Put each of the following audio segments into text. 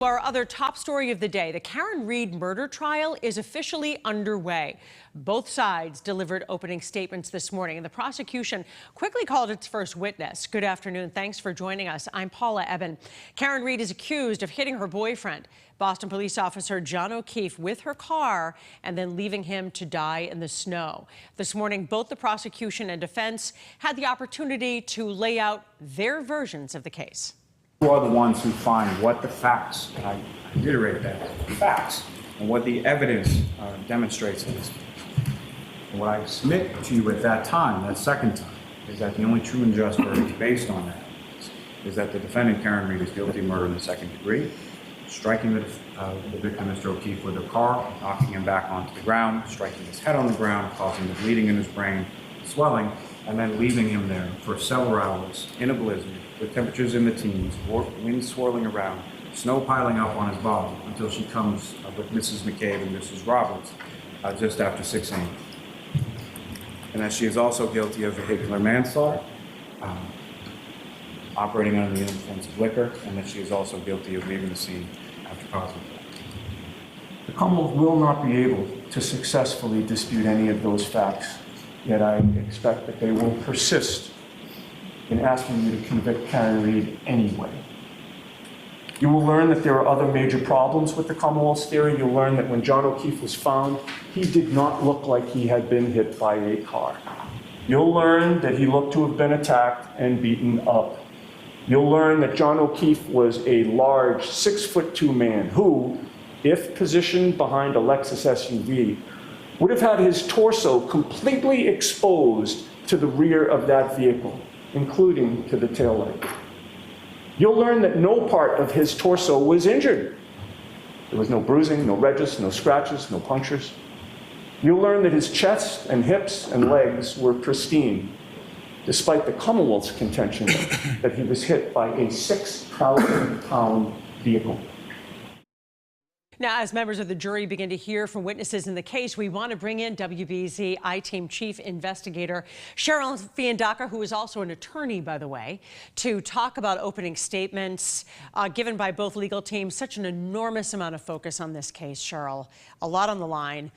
Our other top story of the day, the Karen Read murder trial is officially underway. Both sides delivered opening statements this morning, and the prosecution quickly called its first witness. Good afternoon. Thanks for joining us. I'm Paula Eben. Karen Read is accused of hitting her boyfriend, Boston police officer John O'Keefe, with her car and then leaving him to die in the snow. This morning, both the prosecution and defense had the opportunity to lay out their versions of the case. Who are the ones who find what the facts, and I reiterate that, the facts, and what the evidence demonstrates in this case. And what I submit to you at that time, that second time, is that the only true and just verdict based on that is that the defendant, Karen Read, is guilty of murder in the second degree, striking the victim, Mr. O'Keefe, with a car, knocking him back onto the ground, striking his head on the ground, causing the bleeding in his brain, swelling, and then leaving him there for several hours in a blizzard, with temperatures in the teens, wind swirling around, snow piling up on his body until she comes with Mrs. McCabe and Mrs. Roberts just after 6 a.m. And that she is also guilty of vehicular manslaughter, operating under the influence of liquor, and that she is also guilty of leaving the scene after causing death. The Commonwealth will not be able to successfully dispute any of those facts, yet I expect that they will persist in asking you to convict Karen Read anyway. You will learn that there are other major problems with the Commonwealth's theory. You'll learn that when John O'Keefe was found, he did not look like he had been hit by a car. You'll learn that he looked to have been attacked and beaten up. You'll learn that John O'Keefe was a large 6'2" man who, if positioned behind a Lexus SUV, would have had his torso completely exposed to the rear of that vehicle, including to the taillight. You'll learn that no part of his torso was injured. There was no bruising, no ridges, no scratches, no punctures. You'll learn that his chest and hips and legs were pristine, despite the Commonwealth's contention that he was hit by a 6,000-pound vehicle. Now, as members of the jury begin to hear from witnesses in the case, we want to bring in WBZ I-Team Chief Investigator Cheryl Fiandaca, who is also an attorney, by the way, to talk about opening statements given by both legal teams. Such an enormous amount of focus on this case, Cheryl. A lot on the line.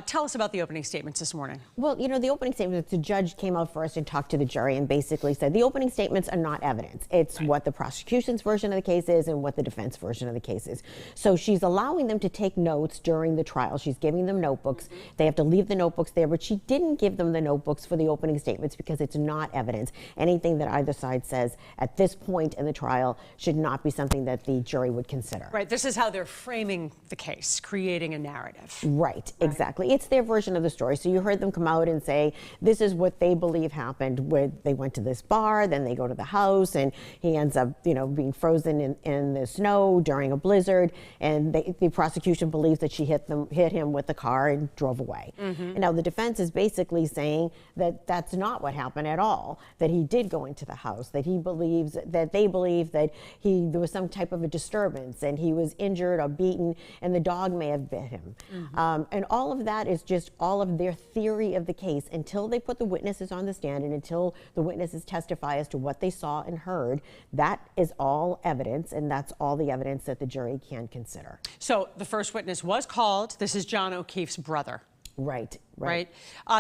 Tell us about the opening statements this morning. Well, you know, the opening statements, the judge came out first and talked to the jury and basically said the opening statements are not evidence. It's what the prosecution's version of the case is and what the defense version of the case is. So she's allowing them to take notes during the trial. She's giving them notebooks. They have to leave the notebooks there, but she didn't give them the notebooks for the opening statements because it's not evidence. Anything that either side says at this point in the trial should not be something that the jury would consider. Right. This is how they're framing the case, creating a narrative. Right. Exactly. It's their version of the story. So you heard them come out and say, this is what they believe happened, where they went to this bar, then they go to the house, and he ends up, you know, being frozen in the snow during a blizzard, and the prosecution believes that she hit him with the car and drove away. And now the defense is basically saying that that's not what happened at all, that he did go into the house, that he believes, that they believe that there was some type of a disturbance, and he was injured or beaten, and the dog may have bit him. And all of that is just all of their theory of the case until they put the witnesses on the stand and until the witnesses testify as to what they saw and heard. That is all evidence, and that's all the evidence that the jury can consider. So the first witness was called. This is John O'Keefe's brother. Right.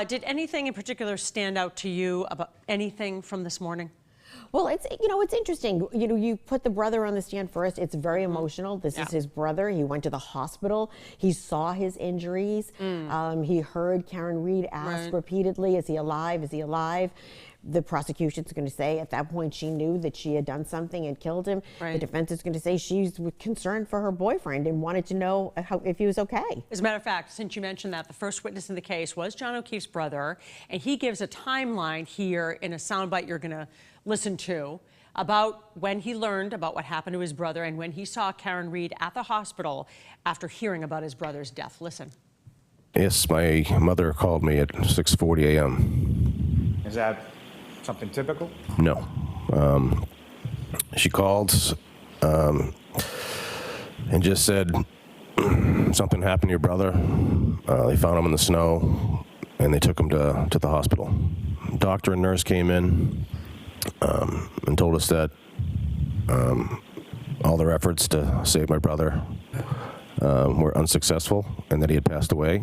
Did anything in particular stand out to you about anything from this morning? Well, it's interesting. You know, you put the brother on the stand first. It's very emotional. This is his brother. He went to the hospital. He saw his injuries. He heard Karen Read ask repeatedly, is he alive? Is he alive? The prosecution's going to say at that point she knew that she had done something and killed him. The defense is going to say she's concerned for her boyfriend and wanted to know if he was okay. As a matter of fact, since you mentioned that, the first witness in the case was John O'Keefe's brother, and he gives a timeline here in a soundbite you're going to listen to about when he learned about what happened to his brother and when he saw Karen Read at the hospital after hearing about his brother's death. Listen. Yes, my mother called me at 6:40 a.m. Is that something typical? No. She called and just said something happened to your brother. They found him in the snow and they took him to the hospital. Doctor and nurse came in and told us that all their efforts to save my brother were unsuccessful and that he had passed away.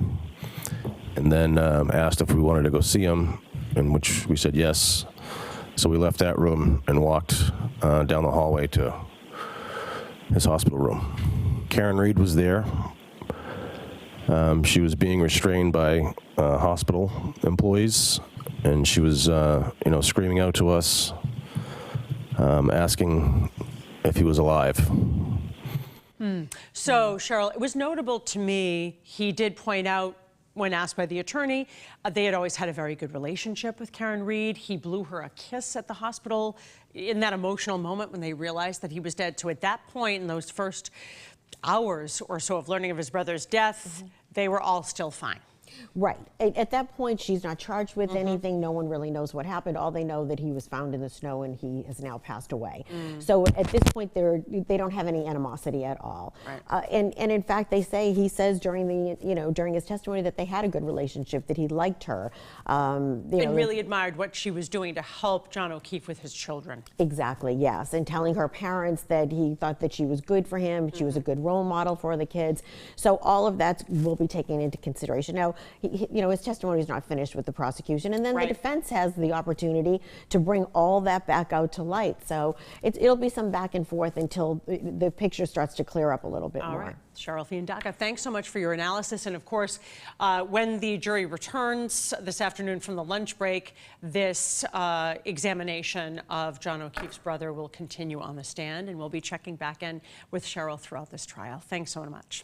And then asked if we wanted to go see him, in which we said yes. So we left that room and walked down the hallway to his hospital room. Karen Reed was there. She was being restrained by hospital employees, and she was, screaming out to us, asking if he was alive. So, Cheryl, it was notable to me, he did point out when asked by the attorney, they had always had a very good relationship with Karen Reed. He blew her a kiss at the hospital in that emotional moment when they realized that he was dead. So at that point, in those first hours or so of learning of his brother's death, they were all still fine. Right. At that point, she's not charged with anything. No one really knows what happened. All they know that he was found in the snow and he has now passed away. So at this point, they don't have any animosity at all. Right. And in fact, he says during his testimony that they had a good relationship, that he liked her. And really admired what she was doing to help John O'Keefe with his children. Exactly, yes. And telling her parents that he thought that she was good for him, she was a good role model for the kids. So all of that will be taken into consideration. Now, his testimony is not finished with the prosecution, and then the defense has the opportunity to bring all that back out to light. So it'll be some back and forth until the picture starts to clear up a little bit more. All right. Cheryl Fiandaca, thanks so much for your analysis. And of course, when the jury returns this afternoon from the lunch break, this examination of John O'Keefe's brother will continue on the stand, and we'll be checking back in with Cheryl throughout this trial. Thanks so much.